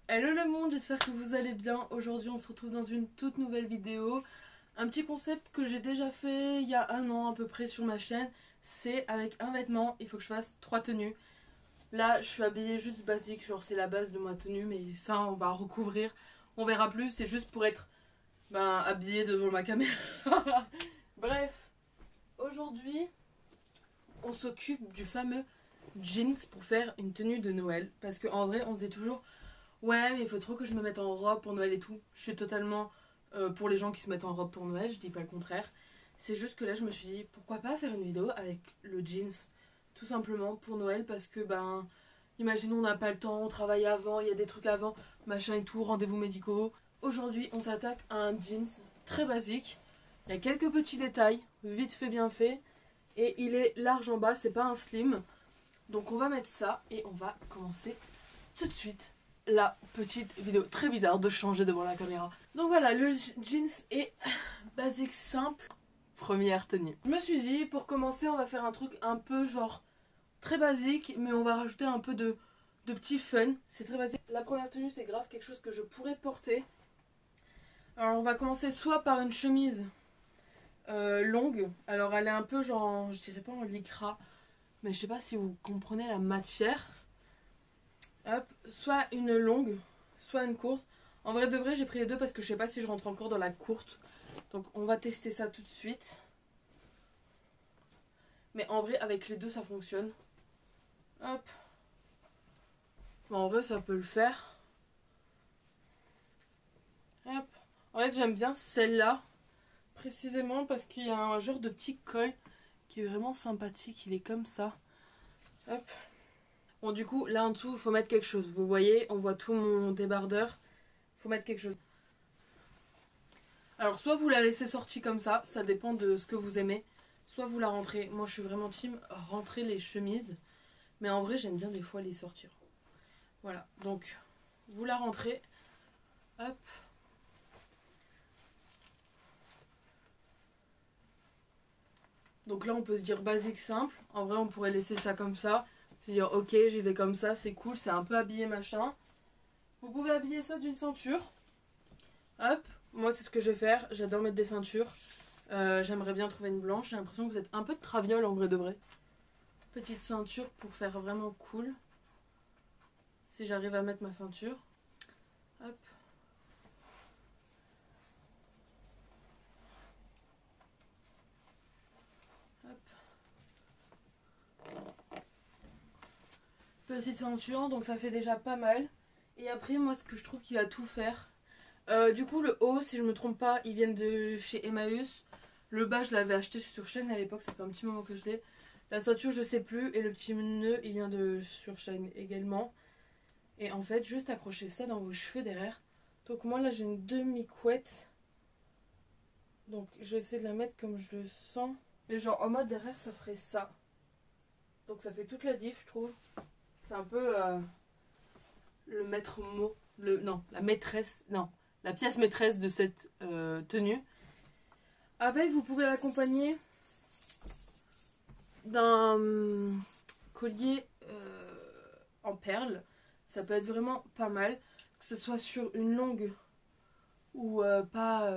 Hello le monde, j'espère que vous allez bien. Aujourd'hui on se retrouve dans une toute nouvelle vidéo. Un petit concept que j'ai déjà fait il y a un an à peu près sur ma chaîne. C'est avec un vêtement, il faut que je fasse 3 tenues. Là je suis habillée juste basique, genre c'est la base de ma tenue. Mais ça on va recouvrir, on verra plus. C'est juste pour être habillée devant ma caméra. Bref, aujourd'hui on s'occupe du fameux jeans pour faire une tenue de Noël. Parce qu'en vrai on se dit toujours... Ouais, mais il faut trop que je me mette en robe pour Noël et tout. Je suis totalement pour les gens qui se mettent en robe pour Noël, je dis pas le contraire. C'est juste que là, je me suis dit, pourquoi pas faire une vidéo avec le jeans, tout simplement pour Noël, parce que, imaginons, on n'a pas le temps, on travaille avant, il y a des trucs avant, machin et tout, rendez-vous médicaux. Aujourd'hui, on s'attaque à un jeans très basique. Il y a quelques petits détails, vite fait, bien fait. Et il est large en bas, c'est pas un slim. Donc on va mettre ça et on va commencer tout de suite la petite vidéo très bizarre de changer devant la caméra. Donc voilà, le jeans est basique, simple. Première tenue. Je me suis dit, pour commencer, on va faire un truc un peu genre très basique, mais on va rajouter un peu de petit fun. C'est très basique. La première tenue, c'est grave quelque chose que je pourrais porter. Alors on va commencer soit par une chemise longue. Alors elle est un peu genre, je dirais pas en lycra, mais je sais pas si vous comprenez la matière. Hop, soit une longue, soit une courte. En vrai de vrai, j'ai pris les deux parce que je sais pas si je rentre encore dans la courte. Donc on va tester ça tout de suite. Mais en vrai, avec les deux, ça fonctionne. Hop. Bon, en vrai, ça peut le faire. Hop. En fait, j'aime bien celle-là. Précisément parce qu'il y a un genre de petit col qui est vraiment sympathique. Il est comme ça. Hop. Bon, du coup, là en dessous, il faut mettre quelque chose. Vous voyez, on voit tout mon débardeur. Il faut mettre quelque chose. Alors, soit vous la laissez sortie comme ça dépend de ce que vous aimez. Soit vous la rentrez. Moi, je suis vraiment team rentrer les chemises. Mais en vrai, j'aime bien des fois les sortir. Voilà, donc, vous la rentrez. Hop. Donc là, on peut se dire basique, simple. En vrai, on pourrait laisser ça comme ça. Se dire, ok, j'y vais comme ça, c'est cool, c'est un peu habillé, machin. Vous pouvez habiller ça d'une ceinture. Hop, moi c'est ce que je vais faire. J'adore mettre des ceintures. J'aimerais bien trouver une blanche. J'ai l'impression que vous êtes un peu de traviole en vrai de vrai. Petite ceinture pour faire vraiment cool. Si j'arrive à mettre ma ceinture. Hop. Petite ceinture, donc ça fait déjà pas mal. Et après, moi, ce que je trouve qu'il va tout faire. Du coup, le haut, si je me trompe pas, ils viennent de chez Emmaüs. Le bas, je l'avais acheté sur Shein à l'époque, ça fait un petit moment que je l'ai. La ceinture, je sais plus. Et le petit nœud, il vient de sur Shein également. Et en fait, juste accrocher ça dans vos cheveux derrière. Donc, moi, là, j'ai une demi-couette. Donc, je vais essayer de la mettre comme je le sens. Et genre, en mode derrière, ça ferait ça. Donc, ça fait toute la diff, je trouve. C'est un peu le maître mot, la maîtresse, non, la pièce maîtresse de cette tenue. Avec, vous pouvez l'accompagner d'un collier en perles. Ça peut être vraiment pas mal, que ce soit sur une longue ou pas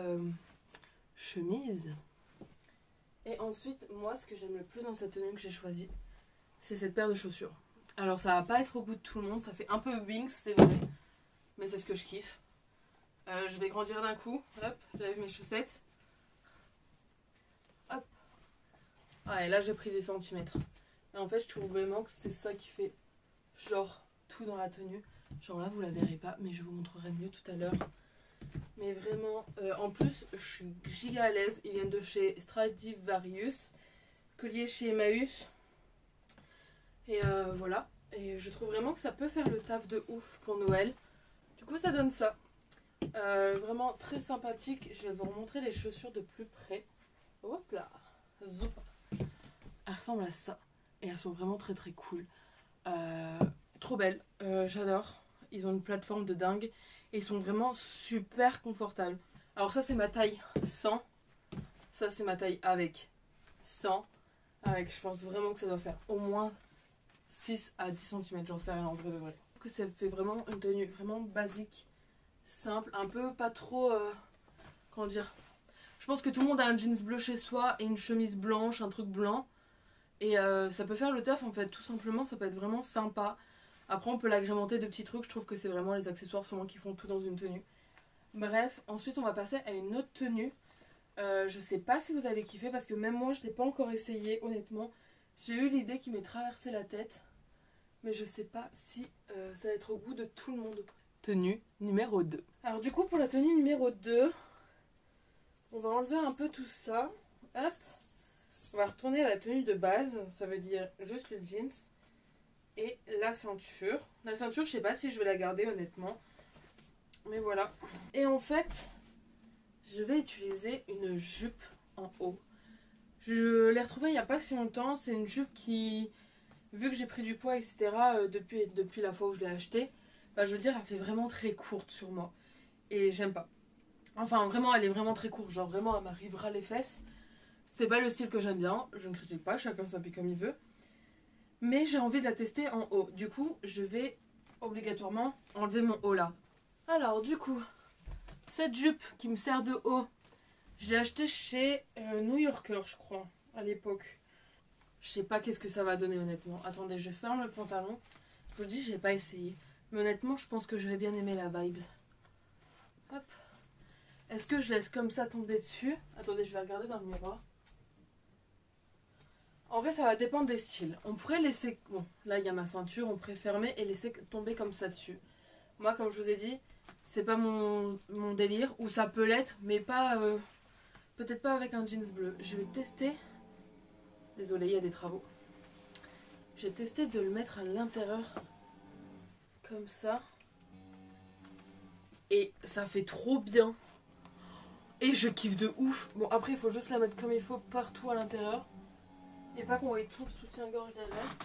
chemise. Et ensuite, moi, ce que j'aime le plus dans cette tenue que j'ai choisie, c'est cette paire de chaussures. Alors ça va pas être au goût de tout le monde, ça fait un peu Winx, c'est vrai, mais c'est ce que je kiffe. Je vais grandir d'un coup, hop, j'enlève mes chaussettes. Hop. Ah, et là j'ai pris des centimètres. Et en fait je trouve vraiment que c'est ça qui fait genre tout dans la tenue. Genre là vous la verrez pas, mais je vous montrerai mieux tout à l'heure. Mais vraiment, en plus je suis giga à l'aise, ils viennent de chez Stradivarius, collier chez Emmaüs. Et voilà, et je trouve vraiment que ça peut faire le taf de ouf pour Noël. Du coup ça donne ça. Vraiment très sympathique. Je vais vous remontrer les chaussures de plus près. Hop là, zoup. Elles ressemblent à ça. Et elles sont vraiment très très cool. Trop belles, j'adore. Ils ont une plateforme de dingue. Et ils sont vraiment super confortables. Alors ça c'est ma taille sans. Ça c'est ma taille avec sans. Avec, je pense vraiment que ça doit faire au moins 6 à 10 cm, j'en sais rien en vrai de vrai. que ça fait vraiment une tenue vraiment basique, simple, un peu pas trop... comment dire? Je pense que tout le monde a un jeans bleu chez soi et une chemise blanche, un truc blanc. Et ça peut faire le taf en fait, tout simplement, ça peut être vraiment sympa. Après on peut l'agrémenter de petits trucs, je trouve que c'est vraiment les accessoires souvent qui font tout dans une tenue. Bref, ensuite on va passer à une autre tenue. Je sais pas si vous allez kiffer parce que même moi je l'ai pas encore essayé honnêtement. J'ai eu l'idée qui m'est traversé la tête. Mais je sais pas si ça va être au goût de tout le monde. Tenue numéro 2. Alors du coup pour la tenue numéro 2, on va enlever un peu tout ça. Hop. On va retourner à la tenue de base. Ça veut dire juste le jeans. Et la ceinture. La ceinture je sais pas si je vais la garder honnêtement. Mais voilà. Et en fait, je vais utiliser une jupe en haut. Je l'ai retrouvée il n'y a pas si longtemps. C'est une jupe qui, vu que j'ai pris du poids, etc. Depuis la fois où je l'ai achetée, bah, je veux dire, elle fait vraiment très courte sur moi. Et j'aime pas. Enfin, vraiment, elle est vraiment très courte. Genre, vraiment, elle m'arrivera les fesses. C'est pas le style que j'aime bien. Je ne critique pas. Chacun s'habille comme il veut. Mais j'ai envie de la tester en haut. Du coup, je vais obligatoirement enlever mon haut là. Alors, du coup, cette jupe qui me sert de haut, je l'ai achetée chez New Yorker, je crois, à l'époque. Je sais pas qu'est-ce que ça va donner honnêtement. Attendez, je ferme le pantalon. Je vous dis, j'ai pas essayé. Mais honnêtement, je pense que j'aurais bien aimé la vibe. Hop. Est-ce que je laisse comme ça tomber dessus? Attendez, je vais regarder dans le miroir. En vrai, ça va dépendre des styles. On pourrait laisser... Bon, là, il y a ma ceinture. On pourrait fermer et laisser tomber comme ça dessus. Moi, comme je vous ai dit, c'est pas mon délire. Ou ça peut l'être, mais pas... peut-être pas avec un jeans bleu. Je vais tester... Désolée, il y a des travaux. J'ai testé de le mettre à l'intérieur. Comme ça. Et ça fait trop bien. Et je kiffe de ouf. Bon, après, il faut juste la mettre comme il faut partout à l'intérieur. Et pas qu'on voit tout le soutien-gorge derrière.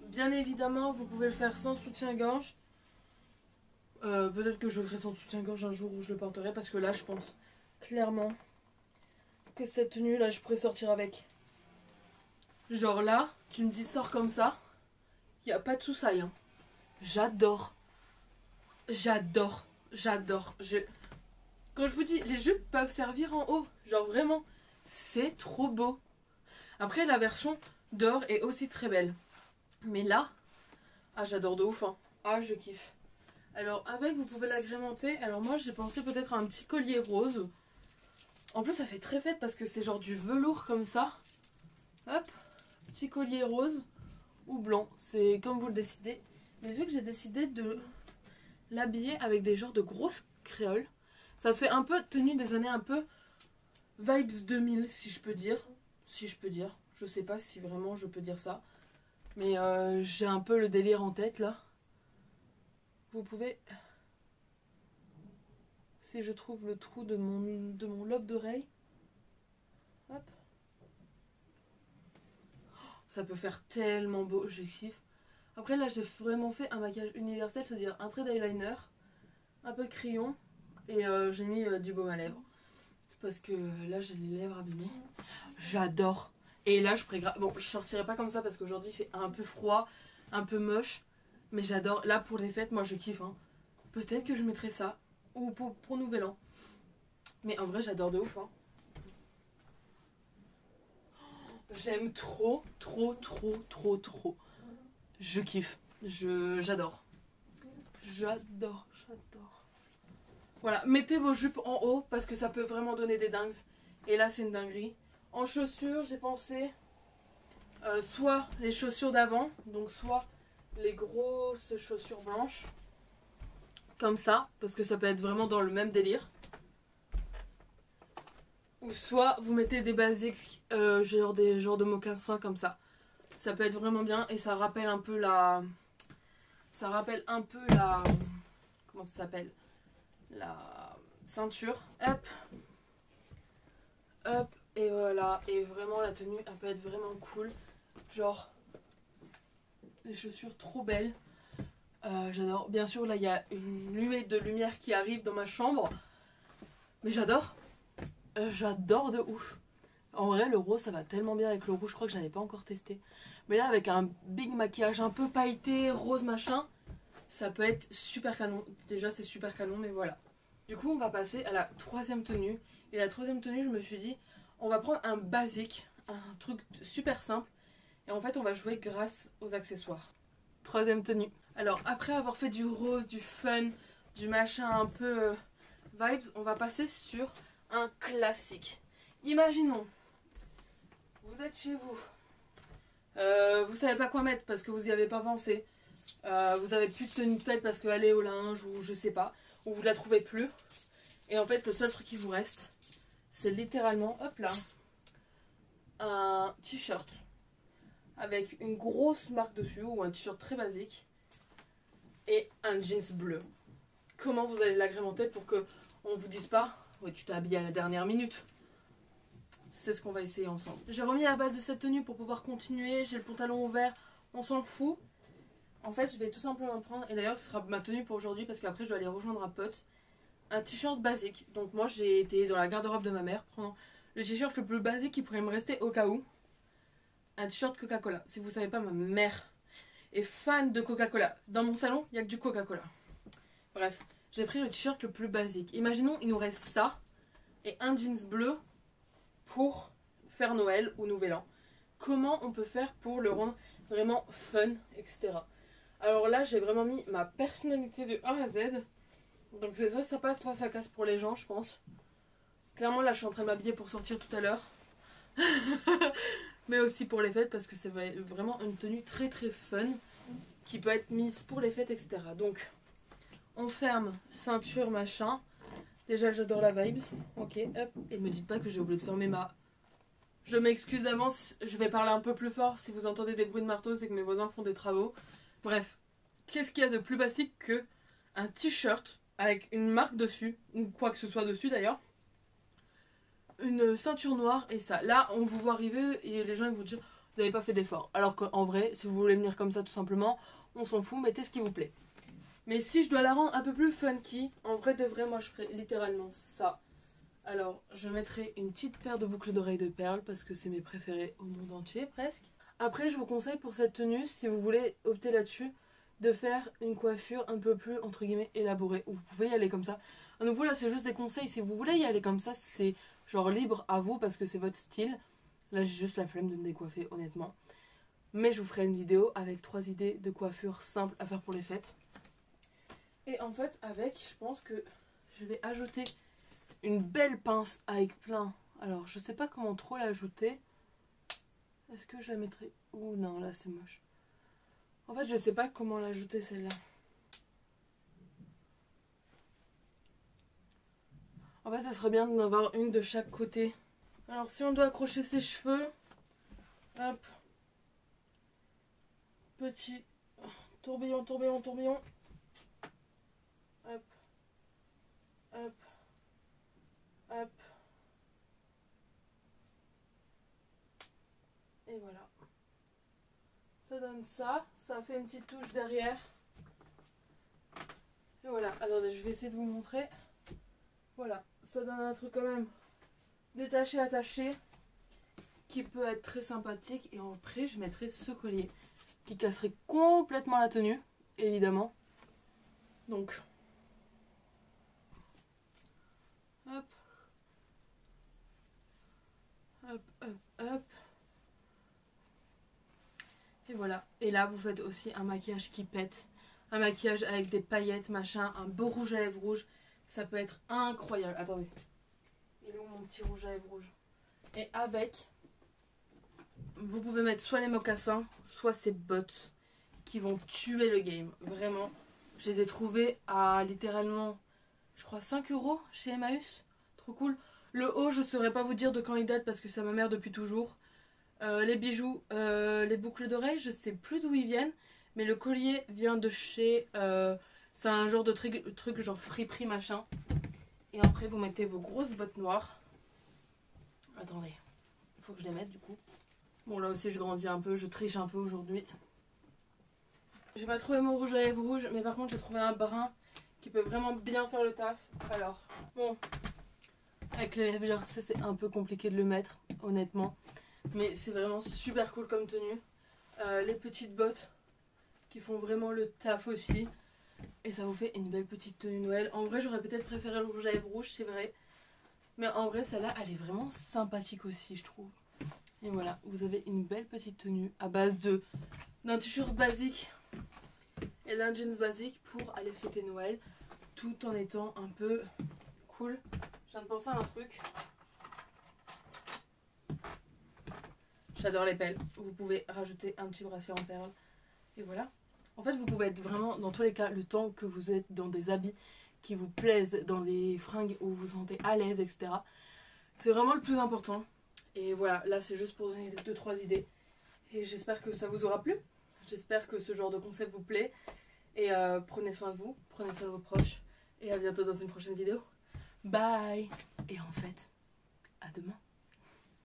Bien évidemment, vous pouvez le faire sans soutien-gorge. Peut-être que je le ferai sans soutien-gorge un jour où je le porterai. Parce que là, je pense clairement que cette tenue, là, je pourrais sortir avec. Genre là, tu me dis sors comme ça. Il n'y a pas de soussaille. Hein. J'adore. J'adore. J'adore. Quand je vous dis, les jupes peuvent servir en haut. Genre vraiment, c'est trop beau. Après, la version d'or est aussi très belle. Mais là, ah j'adore de ouf. Hein. Ah, je kiffe. Alors avec, vous pouvez l'agrémenter. Alors moi, j'ai pensé peut-être à un petit collier rose. En plus, ça fait très fête parce que c'est genre du velours comme ça. Hop, petit collier rose ou blanc. C'est comme vous le décidez. Mais vu que j'ai décidé de l'habiller avec des genres de grosses créoles, ça fait un peu tenue des années un peu vibes 2000 si je peux dire. Si je peux dire. Je sais pas si vraiment je peux dire ça. Mais j'ai un peu le délire en tête là. Vous pouvez... Si je trouve le trou de mon lobe d'oreille. Hop. Ça peut faire tellement beau, je kiffe. Après là j'ai vraiment fait un maquillage universel, c'est-à-dire un trait d'eyeliner, un peu de crayon et j'ai mis du baume à lèvres. Parce que là j'ai les lèvres abîmées. J'adore. Et là je prégrave. Bon, je sortirai pas comme ça parce qu'aujourd'hui il fait un peu froid, un peu moche. Mais j'adore. Là pour les fêtes, moi je kiffe. Hein. Peut-être que je mettrai ça. Ou pour Nouvel An. Mais en vrai j'adore de ouf. Hein. J'aime trop, trop, trop, trop, trop. Je kiffe. J'adore. J'adore, j'adore. Voilà, mettez vos jupes en haut parce que ça peut vraiment donner des dingues. Et là c'est une dinguerie. En chaussures, j'ai pensé soit les chaussures d'avant, donc soit les grosses chaussures blanches. Comme ça, parce que ça peut être vraiment dans le même délire. Ou soit vous mettez des basiques, genre des genres de mocassins comme ça. Ça peut être vraiment bien et ça rappelle un peu la... Ça rappelle un peu la... Comment ça s'appelle? La ceinture. Hop. Hop. Et voilà. Et vraiment la tenue, elle peut être vraiment cool. Genre... Les chaussures trop belles. J'adore. Bien sûr, là, il y a une nuée de lumière qui arrive dans ma chambre. Mais j'adore. J'adore de ouf. En vrai, le rose, ça va tellement bien avec le rouge. Je crois que je n'avais pas encore testé. Mais là, avec un big maquillage un peu pailleté, rose machin, ça peut être super canon. Déjà, c'est super canon, mais voilà. Du coup, on va passer à la troisième tenue. Et la troisième tenue, je me suis dit, on va prendre un basique, un truc super simple. Et en fait, on va jouer grâce aux accessoires. Troisième tenue. Alors, après avoir fait du rose, du fun, du machin un peu vibes, on va passer sur un classique. Imaginons, vous êtes chez vous, vous savez pas quoi mettre parce que vous y avez pas pensé, vous avez plus de tenue de fête parce qu'elle est au linge ou je sais pas, ou vous la trouvez plus, et en fait le seul truc qui vous reste, c'est littéralement, hop là, un t-shirt avec une grosse marque dessus ou un t-shirt très basique et un jeans bleu. Comment vous allez l'agrémenter pour que on vous dise pas, ouais, tu t'es habillé à la dernière minute? C'est ce qu'on va essayer ensemble. J'ai remis la base de cette tenue pour pouvoir continuer. J'ai le pantalon ouvert, on s'en fout. En fait, je vais tout simplement prendre, et d'ailleurs ce sera ma tenue pour aujourd'hui parce qu'après je dois aller rejoindre un pote, un t-shirt basique. Donc moi j'ai été dans la garde-robe de ma mère prendre le t-shirt le plus basique qui pourrait me rester au cas où. Un t-shirt Coca-Cola. Si vous savez pas, ma mère est fan de Coca-Cola. Dans mon salon, il n'y a que du Coca-Cola. Bref, j'ai pris le t-shirt le plus basique. Imaginons, il nous reste ça et un jeans bleu pour faire Noël ou Nouvel An. Comment on peut faire pour le rendre vraiment fun, etc. Alors là, j'ai vraiment mis ma personnalité de A à Z. Donc c'est soit ça passe, soit ça casse pour les gens, je pense. Clairement, là, je suis en train de m'habiller pour sortir tout à l'heure. Mais aussi pour les fêtes, parce que c'est vraiment une tenue très très fun qui peut être mise pour les fêtes, etc. Donc, on ferme, ceinture, machin. Déjà, j'adore la vibe. Ok, hop. Et me dites pas que j'ai oublié de fermer ma... Je m'excuse d'avance, je vais parler un peu plus fort. Si vous entendez des bruits de marteau, c'est que mes voisins font des travaux. Bref, qu'est-ce qu'il y a de plus basique que un t-shirt avec une marque dessus, ou quoi que ce soit dessus d'ailleurs, une ceinture noire et ça. Là, on vous voit arriver et les gens ils vont dire vous n'avez pas fait d'effort. Alors qu'en vrai, si vous voulez venir comme ça tout simplement, on s'en fout, mettez ce qui vous plaît. Mais si je dois la rendre un peu plus funky, en vrai de vrai, moi je ferais littéralement ça. Alors, je mettrai une petite paire de boucles d'oreilles de perles parce que c'est mes préférés au monde entier presque. Après, je vous conseille pour cette tenue, si vous voulez opter là-dessus, de faire une coiffure un peu plus, entre guillemets, élaborée. Ou vous pouvez y aller comme ça. À nouveau, là, c'est juste des conseils. Si vous voulez y aller comme ça, c'est genre libre à vous parce que c'est votre style. Là, j'ai juste la flemme de me décoiffer, honnêtement. Mais je vous ferai une vidéo avec 3 idées de coiffure simples à faire pour les fêtes. Et en fait, avec, je pense que je vais ajouter une belle pince avec plein. Alors, je sais pas comment trop l'ajouter. Est-ce que je la mettrai... Ouh, non, là, c'est moche. En fait, je sais pas comment l'ajouter, celle-là. En fait, ça serait bien d'en avoir une de chaque côté. Alors, si on doit accrocher ses cheveux... Hop. Petit tourbillon, tourbillon, tourbillon. Hop. Hop. Hop. Et voilà. Ça donne ça. Ça fait une petite touche derrière. Et voilà. Attendez, je vais essayer de vous montrer. Voilà. Ça donne un truc quand même détaché, attaché. Qui peut être très sympathique. Et après, je mettrai ce collier. Qui casserait complètement la tenue. Évidemment. Donc. Hop. Hop, hop, hop. Et voilà. Et là, vous faites aussi un maquillage qui pète. Un maquillage avec des paillettes, machin. Un beau rouge à lèvres rouge. Ça peut être incroyable. Attendez. Il est où mon petit rouge à lèvres rouge? Et avec, vous pouvez mettre soit les mocassins, soit ces bottes qui vont tuer le game. Vraiment. Je les ai trouvés à littéralement, je crois, 5 € chez Emmaüs. Trop cool. Le haut, je ne saurais pas vous dire de quand il date parce que c'est ma mère depuis toujours. Les bijoux, les boucles d'oreilles, je sais plus d'où ils viennent. Mais le collier vient de chez... c'est un genre de truc genre friperie machin. Et après vous mettez vos grosses bottes noires. Attendez, il faut que je les mette du coup. Bon là aussi je grandis un peu, je triche un peu aujourd'hui. J'ai pas trouvé mon rouge à lèvres rouge, mais par contre j'ai trouvé un brun qui peut vraiment bien faire le taf. Alors, bon, avec les lèvres, c'est un peu compliqué de le mettre. honnêtement. Mais c'est vraiment super cool comme tenue. Les petites bottes qui font vraiment le taf aussi. Et ça vous fait une belle petite tenue Noël. En vrai, j'aurais peut-être préféré le rouge à lèvres rouge, c'est vrai. Mais en vrai, celle-là, elle est vraiment sympathique aussi, je trouve. Et voilà, vous avez une belle petite tenue à base d'un t-shirt basique et d'un jeans basique pour aller fêter Noël. Tout en étant un peu cool. Je viens de penser à un truc. J'adore les pelles. Vous pouvez rajouter un petit bracelet en perles. Et voilà. En fait, vous pouvez être vraiment, dans tous les cas, le temps que vous êtes dans des habits qui vous plaisent, dans des fringues où vous vous sentez à l'aise, etc. C'est vraiment le plus important. Et voilà, là c'est juste pour donner 2-3 idées. Et j'espère que ça vous aura plu. J'espère que ce genre de concept vous plaît. Et prenez soin de vous, prenez soin de vos proches. Et à bientôt dans une prochaine vidéo. Bye. Et en fait, à demain.